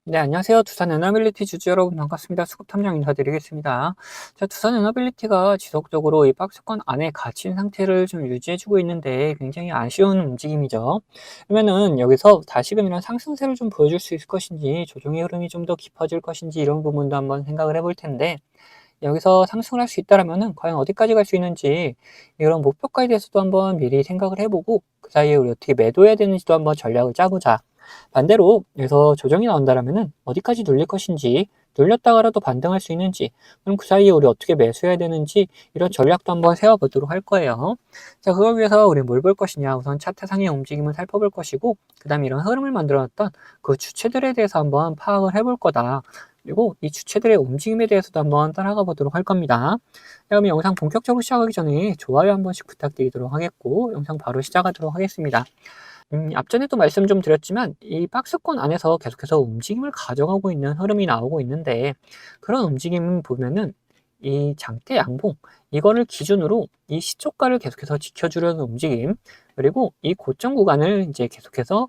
네, 안녕하세요. 두산 에너빌리티 주주 여러분 반갑습니다. 수급 탐정 인사드리겠습니다. 자, 두산 에너빌리티가 지속적으로 이 박스권 안에 갇힌 상태를 좀 유지해주고 있는데 굉장히 아쉬운 움직임이죠. 그러면은 여기서 다시금 이런 상승세를 좀 보여줄 수 있을 것인지, 조정의 흐름이 좀 더 깊어질 것인지 이런 부분도 한번 생각을 해볼 텐데, 여기서 상승을 할 수 있다라면은 과연 어디까지 갈 수 있는지 이런 목표가에 대해서도 한번 미리 생각을 해보고, 그 사이에 우리 어떻게 매도해야 되는지도 한번 전략을 짜보자. 반대로 여기서 조정이 나온다라면은 어디까지 눌릴 것인지, 눌렸다가라도 반등할 수 있는지, 그럼 그 사이에 우리 어떻게 매수해야 되는지 이런 전략도 한번 세워보도록 할 거예요. 자, 그걸 위해서 우리 뭘 볼 것이냐, 우선 차트상의 움직임을 살펴볼 것이고, 그 다음에 이런 흐름을 만들어놨던 그 주체들에 대해서 한번 파악을 해볼 거다. 그리고 이 주체들의 움직임에 대해서도 한번 따라가 보도록 할 겁니다. 그러면 영상 본격적으로 시작하기 전에 좋아요 한 번씩 부탁드리도록 하겠고, 영상 바로 시작하도록 하겠습니다. 앞전에도 말씀 좀 드렸지만 이 박스권 안에서 계속해서 움직임을 가져가고 있는 흐름이 나오고 있는데, 그런 움직임 보면은 이 장대 양봉 이거를 기준으로 이 시초가를 계속해서 지켜주려는 움직임, 그리고 이 고점 구간을 이제 계속해서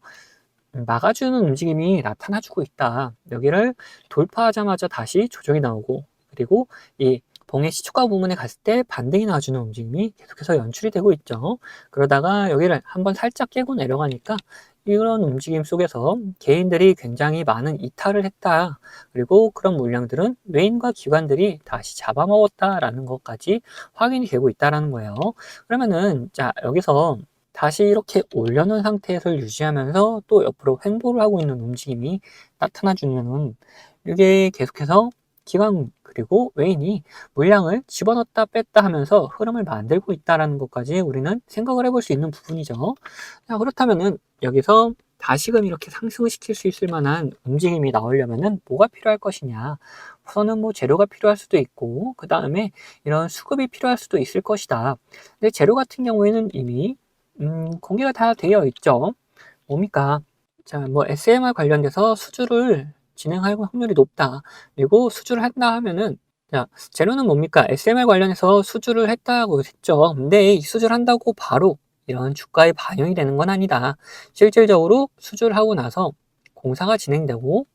막아주는 움직임이 나타나주고 있다. 여기를 돌파하자마자 다시 조정이 나오고, 그리고 이 봉의 시초가 부분에 갔을 때 반등이 나와주는 움직임이 계속해서 연출이 되고 있죠. 그러다가 여기를 한번 살짝 깨고 내려가니까 이런 움직임 속에서 개인들이 굉장히 많은 이탈을 했다. 그리고 그런 물량들은 외인과 기관들이 다시 잡아먹었다라는 것까지 확인이 되고 있다라는 거예요. 그러면은 자, 여기서 다시 이렇게 올려놓은 상태에서 유지하면서 또 옆으로 횡보를 하고 있는 움직임이 나타나 주면은, 이게 계속해서 기관 그리고 외인이 물량을 집어넣었다 뺐다 하면서 흐름을 만들고 있다라는 것까지 우리는 생각을 해볼 수 있는 부분이죠. 자, 그렇다면은 여기서 다시금 이렇게 상승을 시킬 수 있을 만한 움직임이 나오려면은 뭐가 필요할 것이냐. 우선은 뭐 재료가 필요할 수도 있고, 그 다음에 이런 수급이 필요할 수도 있을 것이다. 근데 재료 같은 경우에는 이미 공개가 다 되어 있죠. 뭡니까? 자, 뭐 SMR 관련돼서 수주를 진행할 확률이 높다. 그리고 수주를 한다 하면은, 자, 재료는 뭡니까? SMR 관련해서 수주를 했다고 했죠. 근데 이 수주를 한다고 바로 이런 주가에 반영이 되는 건 아니다. 실질적으로 수주를 하고 나서 공사가 진행되고,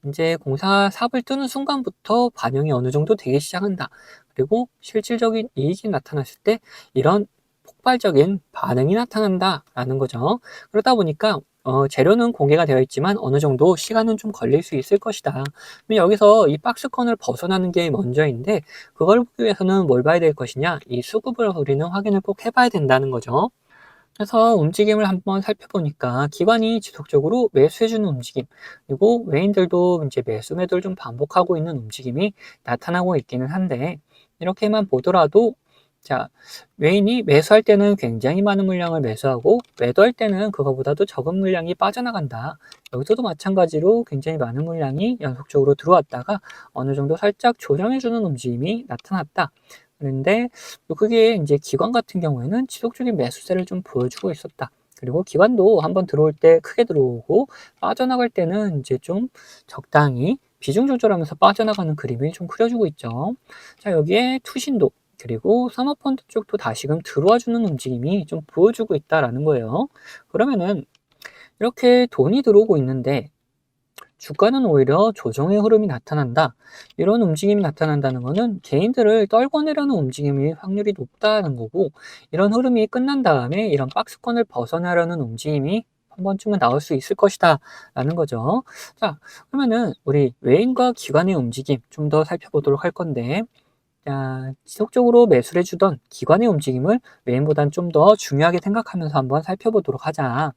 이제 공사 삽을 뜨는 순간부터 반영이 어느 정도 되기 시작한다. 그리고 실질적인 이익이 나타났을 때 이런 폭발적인 반응이 나타난다라는 거죠. 그러다 보니까 재료는 공개가 되어 있지만 어느 정도 시간은 좀 걸릴 수 있을 것이다. 그럼 여기서 이 박스권을 벗어나는 게 먼저인데, 그걸 보기 위해서는 뭘 봐야 될 것이냐? 이 수급을 우리는 확인을 꼭 해봐야 된다는 거죠. 그래서 움직임을 한번 살펴보니까 기관이 지속적으로 매수해주는 움직임, 그리고 외인들도 이제 매수 매도를 좀 반복하고 있는 움직임이 나타나고 있기는 한데, 이렇게만 보더라도 자, 외인이 매수할 때는 굉장히 많은 물량을 매수하고 매도할 때는 그거보다도 적은 물량이 빠져나간다. 여기서도 마찬가지로 굉장히 많은 물량이 연속적으로 들어왔다가 어느 정도 살짝 조정해주는 움직임이 나타났다. 그런데 그게 이제 기관 같은 경우에는 지속적인 매수세를 좀 보여주고 있었다. 그리고 기관도 한번 들어올 때 크게 들어오고 빠져나갈 때는 이제 좀 적당히 비중 조절하면서 빠져나가는 그림이 좀 그려지고 있죠. 자, 여기에 투신도 그리고 사모펀드 쪽도 다시금 들어와 주는 움직임이 좀 보여주고 있다라는 거예요. 그러면은 이렇게 돈이 들어오고 있는데 주가는 오히려 조정의 흐름이 나타난다. 이런 움직임이 나타난다는 것은 개인들을 떨궈내려는 움직임이 확률이 높다는 거고, 이런 흐름이 끝난 다음에 이런 박스권을 벗어나려는 움직임이 한 번쯤은 나올 수 있을 것이다 라는 거죠. 자, 그러면은 우리 외인과 기관의 움직임 좀 더 살펴보도록 할 건데, 자, 지속적으로 매수를 해주던 기관의 움직임을 외인보단 좀 더 중요하게 생각하면서 한번 살펴보도록 하자.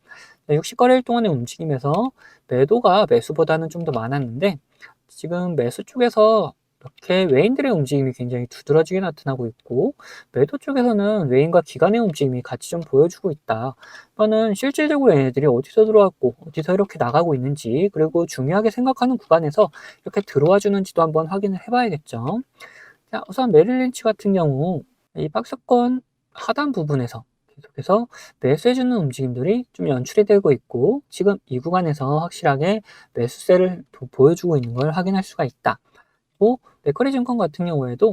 60거래일 동안의 움직임에서 매도가 매수보다는 좀 더 많았는데, 지금 매수 쪽에서 이렇게 외인들의 움직임이 굉장히 두드러지게 나타나고 있고, 매도 쪽에서는 외인과 기관의 움직임이 같이 좀 보여주고 있다. 이거는 실질적으로 얘네들이 어디서 들어왔고 어디서 이렇게 나가고 있는지, 그리고 중요하게 생각하는 구간에서 이렇게 들어와 주는지도 한번 확인을 해봐야겠죠. 자, 우선 메릴 린치 같은 경우 이 박스권 하단 부분에서 계속해서 매수해주는 움직임들이 좀 연출이 되고 있고, 지금 이 구간에서 확실하게 매수세를 보여주고 있는 걸 확인할 수가 있다. 또 맥쿼리 증권 같은 경우에도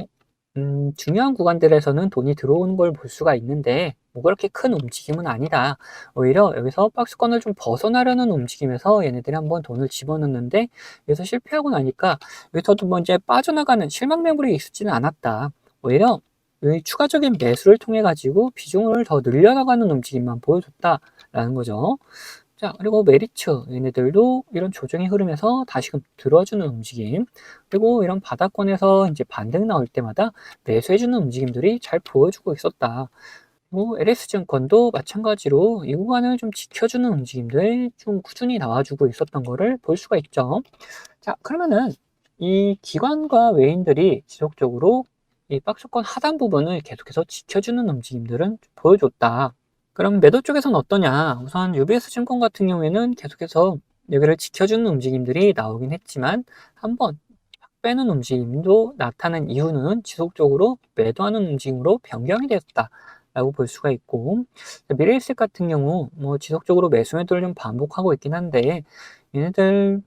중요한 구간들에서는 돈이 들어오는 걸 볼 수가 있는데 뭐 그렇게 큰 움직임은 아니다. 오히려 여기서 박스권을 좀 벗어나려는 움직임에서 얘네들이 한번 돈을 집어넣는데 여기서 실패하고 나니까 여기서도 뭐 이제 빠져나가는 실망 매물이 있지는 않았다. 오히려 이 추가적인 매수를 통해 가지고 비중을 더 늘려나가는 움직임만 보여줬다라는 거죠. 자, 그리고 메리츠 얘네들도 이런 조정의 흐름에서 다시금 들어주는 움직임, 그리고 이런 바닥권에서 이제 반등 나올 때마다 매수해주는 움직임들이 잘 보여주고 있었다. 뭐 LS증권도 마찬가지로 이 구간을 좀 지켜주는 움직임들 좀 꾸준히 나와주고 있었던 거를 볼 수가 있죠. 자, 그러면은 이 기관과 외인들이 지속적으로 이 박스권 하단 부분을 계속해서 지켜주는 움직임들은 좀 보여줬다. 그럼 매도 쪽에서는 어떠냐? 우선 UBS 증권 같은 경우에는 계속해서 여기를 지켜주는 움직임들이 나오긴 했지만 한번 빼는 움직임도 나타난 이유는 지속적으로 매도하는 움직임으로 변경이 되었다라고 볼 수가 있고, 미래에셋 같은 경우 뭐 지속적으로 매수 매도를 좀 반복하고 있긴 한데 얘네들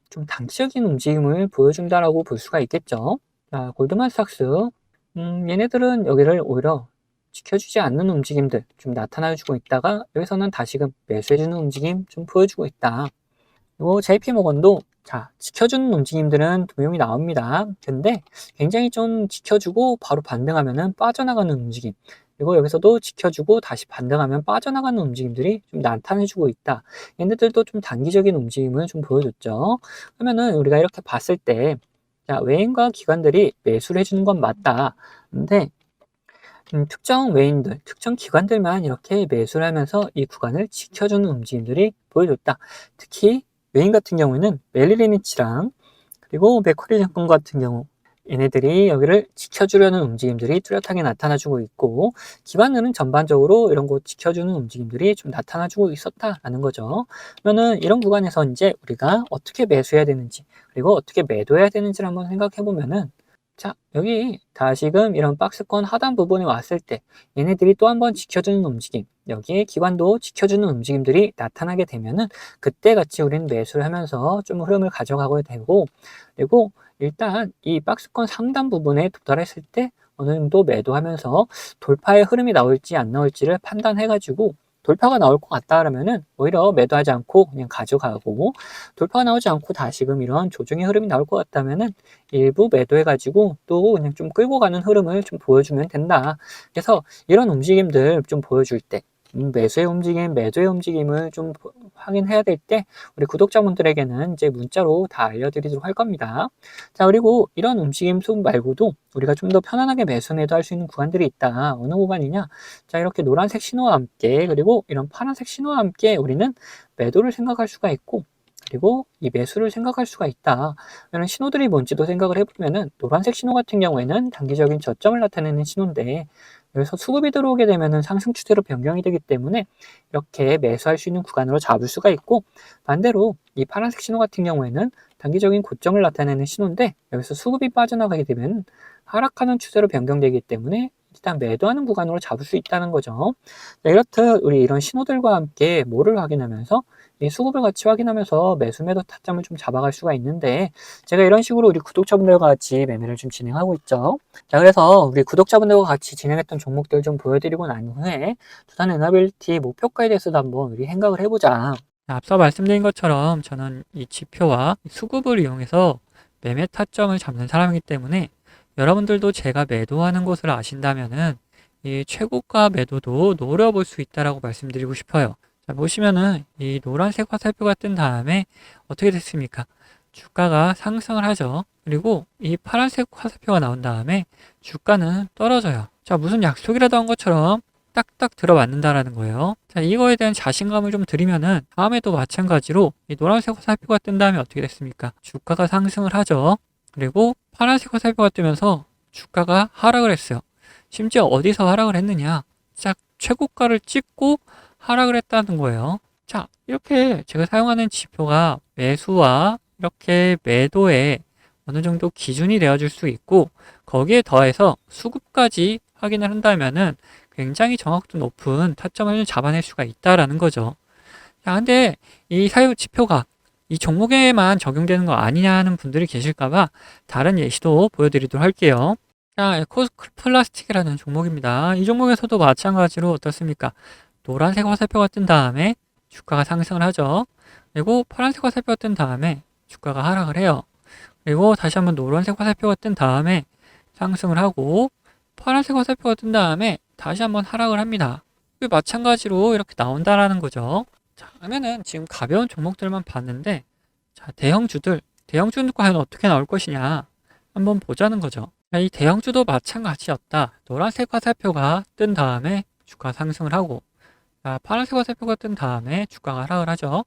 좀 단기적인 움직임을 보여준다라고 볼 수가 있겠죠. 자, 골드만삭스 얘네들은 여기를 오히려 지켜주지 않는 움직임들 좀 나타나주고 있다가 여기서는 다시금 매수해주는 움직임 좀 보여주고 있다. 그리고 JP모건도 자, 지켜주는 움직임들은 분명히 나옵니다. 근데 굉장히 좀 지켜주고 바로 반등하면은 빠져나가는 움직임, 그리고 여기서도 지켜주고 다시 반등하면 빠져나가는 움직임들이 좀 나타내주고 있다. 얘네들도 좀 단기적인 움직임을 좀 보여줬죠. 그러면은 우리가 이렇게 봤을 때 자, 외인과 기관들이 매수를 해주는 건 맞다. 근데 특정 외인들, 특정 기관들만 이렇게 매수를 하면서 이 구간을 지켜주는 움직임들이 보여줬다. 특히 외인 같은 경우에는 멜리리니치랑 그리고 맥쿼리 증권 같은 경우 얘네들이 여기를 지켜주려는 움직임들이 뚜렷하게 나타나주고 있고, 기관들은 전반적으로 이런 거 지켜주는 움직임들이 좀 나타나주고 있었다라는 거죠. 그러면은 이런 구간에서 이제 우리가 어떻게 매수해야 되는지 그리고 어떻게 매도해야 되는지를 한번 생각해 보면은, 자, 여기 다시금 이런 박스권 하단 부분에 왔을 때 얘네들이 또 한번 지켜주는 움직임, 여기에 기관도 지켜주는 움직임들이 나타나게 되면은 그때 같이 우리는 매수를 하면서 좀 흐름을 가져가고 되고, 그리고 일단 이 박스권 상단 부분에 도달했을 때 어느 정도 매도하면서 돌파의 흐름이 나올지 안 나올지를 판단해 가지고, 돌파가 나올 것 같다 그러면은 오히려 매도하지 않고 그냥 가져가고, 돌파가 나오지 않고 다시금 이런 조정의 흐름이 나올 것 같다면은 일부 매도해 가지고 또 그냥 좀 끌고 가는 흐름을 좀 보여주면 된다. 그래서 이런 움직임들 좀 보여줄 때 매수의 움직임, 매도의 움직임을 좀 확인해야 될 때 우리 구독자분들에게는 이제 문자로 다 알려드리도록 할 겁니다. 자, 그리고 이런 움직임 속 말고도 우리가 좀 더 편안하게 매수 매도할 수 있는 구간들이 있다. 어느 구간이냐? 자, 이렇게 노란색 신호와 함께 그리고 이런 파란색 신호와 함께 우리는 매도를 생각할 수가 있고, 그리고 이 매수를 생각할 수가 있다. 이런 신호들이 뭔지도 생각을 해보면은, 노란색 신호 같은 경우에는 단기적인 저점을 나타내는 신호인데 여기서 수급이 들어오게 되면은 상승 추세로 변경이 되기 때문에 이렇게 매수할 수 있는 구간으로 잡을 수가 있고, 반대로 이 파란색 신호 같은 경우에는 단기적인 고점을 나타내는 신호인데 여기서 수급이 빠져나가게 되면 하락하는 추세로 변경되기 때문에 일단 매도하는 구간으로 잡을 수 있다는 거죠. 자, 이렇듯 우리 이런 신호들과 함께 뭐를 확인하면서 이 수급을 같이 확인하면서 매수 매도 타점을 좀 잡아갈 수가 있는데, 제가 이런 식으로 우리 구독자분들과 같이 매매를 좀 진행하고 있죠. 자, 그래서 우리 구독자분들과 같이 진행했던 종목들 좀 보여드리고 난 후에 두산 에너빌리티 목표가에 대해서도 한번 우리 생각을 해보자. 앞서 말씀드린 것처럼 저는 이 지표와 수급을 이용해서 매매 타점을 잡는 사람이기 때문에 여러분들도 제가 매도하는 곳을 아신다면은 이 최고가 매도도 노려볼 수 있다라고 말씀드리고 싶어요. 자, 보시면은 이 노란색 화살표가 뜬 다음에 어떻게 됐습니까? 주가가 상승을 하죠. 그리고 이 파란색 화살표가 나온 다음에 주가는 떨어져요. 자, 무슨 약속이라도 한 것처럼 딱딱 들어맞는다라는 거예요. 자, 이거에 대한 자신감을 좀 드리면은 다음에도 마찬가지로 이 노란색 화살표가 뜬 다음에 어떻게 됐습니까? 주가가 상승을 하죠. 그리고 파란색 화살표가 뜨면서 주가가 하락을 했어요. 심지어 어디서 하락을 했느냐? 딱 최고가를 찍고 하락을 했다는 거예요. 자, 이렇게 제가 사용하는 지표가 매수와 이렇게 매도에 어느 정도 기준이 되어줄 수 있고, 거기에 더해서 수급까지 확인을 한다면은 굉장히 정확도 높은 타점을 잡아낼 수가 있다라는 거죠. 자, 근데 이 사유 지표가 이 종목에만 적용되는 거 아니냐 하는 분들이 계실까봐 다른 예시도 보여드리도록 할게요. 자, 에코플라스틱이라는 종목입니다. 이 종목에서도 마찬가지로 어떻습니까? 노란색 화살표가 뜬 다음에 주가가 상승을 하죠. 그리고 파란색 화살표가 뜬 다음에 주가가 하락을 해요. 그리고 다시 한번 노란색 화살표가 뜬 다음에 상승을 하고 파란색 화살표가 뜬 다음에 다시 한번 하락을 합니다. 마찬가지로 이렇게 나온다라는 거죠. 자, 그러면은 지금 가벼운 종목들만 봤는데, 자, 대형주는 과연 어떻게 나올 것이냐 한번 보자는 거죠. 자, 이 대형주도 마찬가지였다. 노란색 화살표가 뜬 다음에 주가 상승을 하고, 자, 파란색 화살표가 뜬 다음에 주가가 하락을 하죠.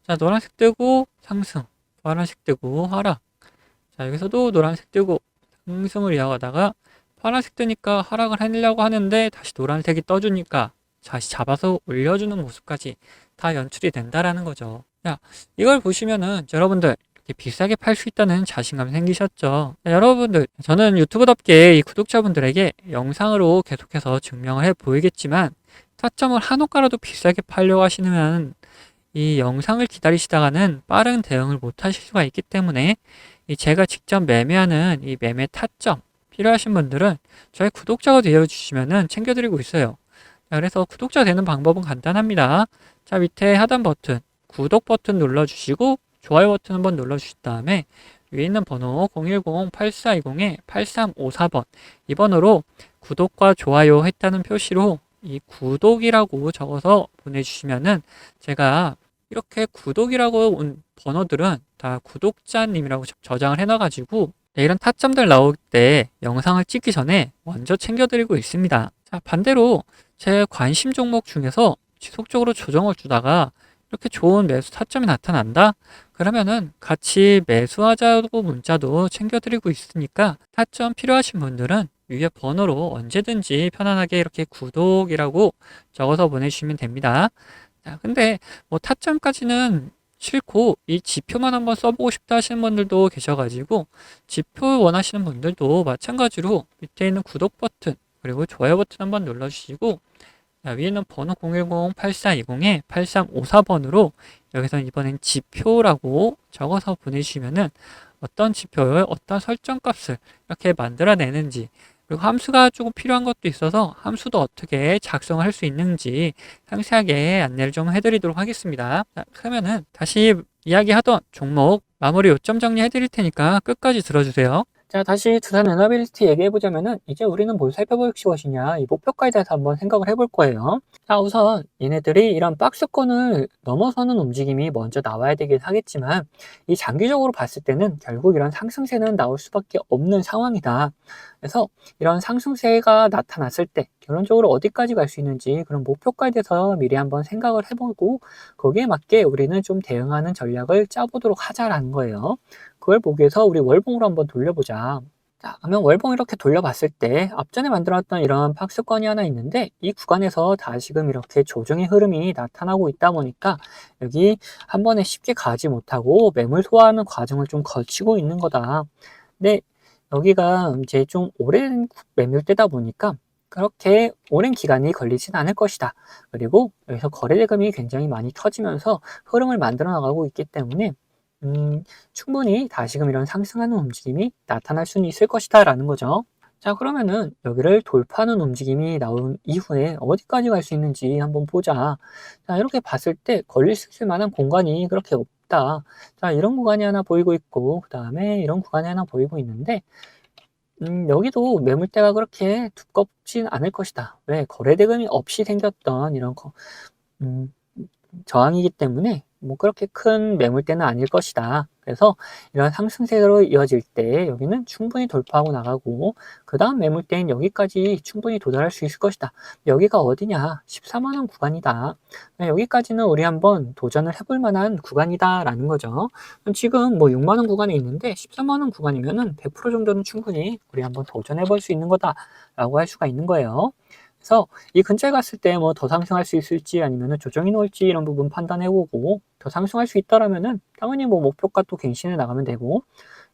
자, 노란색 뜨고 상승, 파란색 뜨고 하락. 자, 여기서도 노란색 뜨고 상승을 이어가다가 파란색 뜨니까 하락을 하려고 하는데 다시 노란색이 떠주니까 다시 잡아서 올려주는 모습까지 다 연출이 된다라는 거죠. 자, 이걸 보시면은 여러분들 이렇게 비싸게 팔 수 있다는 자신감이 생기셨죠. 자, 여러분들, 저는 유튜브답게 이 구독자분들에게 영상으로 계속해서 증명을 해 보이겠지만 타점을 한호가라도 비싸게 팔려고 하시면 이 영상을 기다리시다가는 빠른 대응을 못 하실 수가 있기 때문에 이 제가 직접 매매하는 이 매매 타점 필요하신 분들은 저희 구독자가 되어주시면은 챙겨드리고 있어요. 자, 그래서 구독자 되는 방법은 간단합니다. 자, 밑에 하단 버튼, 구독 버튼 눌러주시고 좋아요 버튼 한번 눌러주신 다음에 위에 있는 번호 010-8420-8354번 이 번호로 구독과 좋아요 했다는 표시로 이 구독이라고 적어서 보내주시면은 제가 이렇게 구독이라고 온 번호들은 다 구독자님이라고 저장을 해놔가지고 이런 타점들 나올 때 영상을 찍기 전에 먼저 챙겨드리고 있습니다. 자, 반대로 제 관심 종목 중에서 지속적으로 조정을 주다가 이렇게 좋은 매수 타점이 나타난다? 그러면은 같이 매수하자고 문자도 챙겨드리고 있으니까 타점 필요하신 분들은 위에 번호로 언제든지 편안하게 이렇게 구독이라고 적어서 보내주시면 됩니다. 자, 근데 뭐 타점까지는 싫고 이 지표만 한번 써보고 싶다 하시는 분들도 계셔가지고 지표 원하시는 분들도 마찬가지로 밑에 있는 구독 버튼 그리고 좋아요 버튼 한번 눌러주시고 자, 위에는 번호 010-8420-8354번으로 여기서는 이번엔 지표라고 적어서 보내주시면은 어떤 지표에 어떤 설정값을 이렇게 만들어내는지 그리고 함수가 조금 필요한 것도 있어서 함수도 어떻게 작성을 할 수 있는지 상세하게 안내를 좀 해드리도록 하겠습니다. 자, 그러면은 다시 이야기하던 종목 마무리 요점 정리해 드릴 테니까 끝까지 들어주세요. 자, 다시 두산 에너빌리티 얘기해보자면은, 이제 우리는 뭘 살펴볼 것이냐, 이 목표가에 대해서 한번 생각을 해볼 거예요. 자, 우선 얘네들이 이런 박스권을 넘어서는 움직임이 먼저 나와야 되긴 하겠지만, 이 장기적으로 봤을 때는 결국 이런 상승세는 나올 수밖에 없는 상황이다. 그래서 이런 상승세가 나타났을 때, 결론적으로 어디까지 갈 수 있는지 그런 목표가에 대해서 미리 한번 생각을 해보고, 거기에 맞게 우리는 좀 대응하는 전략을 짜보도록 하자라는 거예요. 그걸 보기 위해서 우리 월봉으로 한번 돌려보자. 자, 그러면 월봉 이렇게 돌려봤을 때 앞전에 만들었던 이런 박스권이 하나 있는데 이 구간에서 다시금 이렇게 조정의 흐름이 나타나고 있다 보니까 여기 한 번에 쉽게 가지 못하고 매물 소화하는 과정을 좀 거치고 있는 거다. 근데 여기가 이제 좀 오랜 매물대다 보니까 그렇게 오랜 기간이 걸리진 않을 것이다. 그리고 여기서 거래 대금이 굉장히 많이 터지면서 흐름을 만들어 나가고 있기 때문에 충분히 다시금 이런 상승하는 움직임이 나타날 수는 있을 것이다 라는 거죠. 자, 그러면은 여기를 돌파하는 움직임이 나온 이후에 어디까지 갈 수 있는지 한번 보자. 자, 이렇게 봤을 때 걸릴 수 있을 만한 공간이 그렇게 없다. 자, 이런 구간이 하나 보이고 있고 그 다음에 이런 구간이 하나 보이고 있는데 여기도 매물대가 그렇게 두껍진 않을 것이다. 왜? 거래 대금이 없이 생겼던 이런 음, 저항이기 때문에 뭐 그렇게 큰 매물대는 아닐 것이다. 그래서 이런 상승세로 이어질 때 여기는 충분히 돌파하고 나가고 그 다음 매물대인 여기까지 충분히 도달할 수 있을 것이다. 여기가 어디냐? 14만 원 구간이다. 여기까지는 우리 한번 도전을 해볼 만한 구간이다 라는 거죠. 지금 뭐 6만 원 구간에 있는데 14만 원 구간이면은 100% 정도는 충분히 우리 한번 도전해 볼 수 있는 거다 라고 할 수가 있는 거예요. 그래서 이 근처에 갔을 때 뭐 더 상승할 수 있을지 아니면은 조정이 나올지 이런 부분 판단해보고 더 상승할 수 있다라면은 당연히 뭐 목표가 또 갱신해 나가면 되고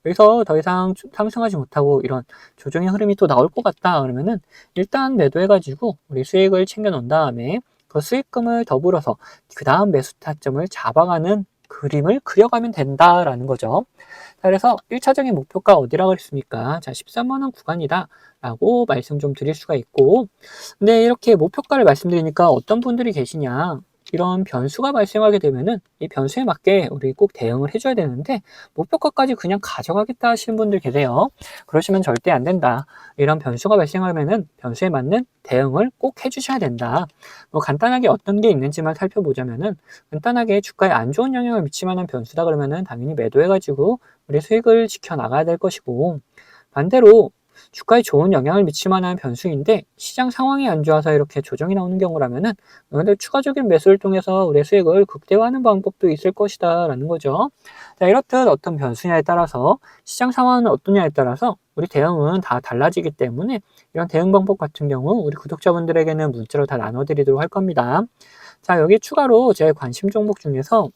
여기서 더 이상 상승하지 못하고 이런 조정의 흐름이 또 나올 것 같다 그러면은 일단 매도해가지고 우리 수익을 챙겨 놓은 다음에 그 수익금을 더불어서 그 다음 매수 타점을 잡아가는 그림을 그려가면 된다라는 거죠. 자, 그래서 1차적인 목표가 어디라고 그랬습니까? 자, 13만 원 구간이다 라고 말씀 좀 드릴 수가 있고, 근데 이렇게 목표가를 말씀드리니까 어떤 분들이 계시냐, 이런 변수가 발생하게 되면은 이 변수에 맞게 우리 꼭 대응을 해줘야 되는데 목표가까지 그냥 가져가겠다 하시는 분들 계세요. 그러시면 절대 안 된다. 이런 변수가 발생하면은 변수에 맞는 대응을 꼭 해주셔야 된다. 뭐 간단하게 어떤 게 있는지만 살펴보자면은, 간단하게 주가에 안 좋은 영향을 미칠 만한 변수다 그러면은 당연히 매도해가지고 우리 수익을 지켜나가야 될 것이고, 반대로 주가에 좋은 영향을 미칠 만한 변수인데 시장 상황이 안 좋아서 이렇게 조정이 나오는 경우라면은 오늘 추가적인 매수를 통해서 우리의 수익을 극대화하는 방법도 있을 것이다 라는 거죠. 자, 이렇듯 어떤 변수냐에 따라서, 시장 상황은 어떠냐에 따라서 우리 대응은 다 달라지기 때문에 이런 대응 방법 같은 경우 우리 구독자분들에게는 문자로 다 나눠드리도록 할 겁니다. 자, 여기 추가로 제 관심 종목 중에서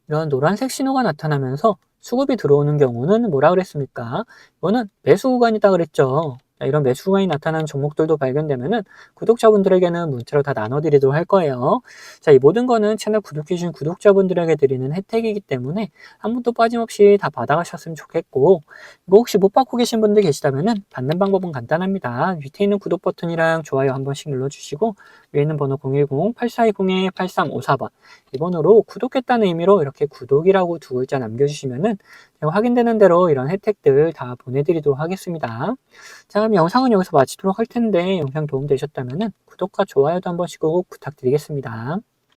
이런 노란색 신호가 나타나면서 수급이 들어오는 경우는 뭐라 그랬습니까? 이거는 매수 구간이다 그랬죠. 자, 이런 매수 구간이 나타나는 종목들도 발견되면은 구독자분들에게는 문자로 다 나눠드리도록 할 거예요. 자, 이 모든 거는 채널 구독해주신 구독자분들에게 드리는 혜택이기 때문에 한 분도 빠짐없이 다 받아가셨으면 좋겠고, 이거 혹시 못 받고 계신 분들 계시다면은 받는 방법은 간단합니다. 밑에 있는 구독 버튼이랑 좋아요 한 번씩 눌러주시고, 위에 있는 번호 010-8420-8354번 이 번호로 구독했다는 의미로 이렇게 구독이라고 두 글자 남겨주시면은 제가 확인되는 대로 이런 혜택들 다 보내드리도록 하겠습니다. 자, 그럼 영상은 여기서 마치도록 할 텐데 영상 도움되셨다면은 구독과 좋아요도 한 번씩 꼭 부탁드리겠습니다.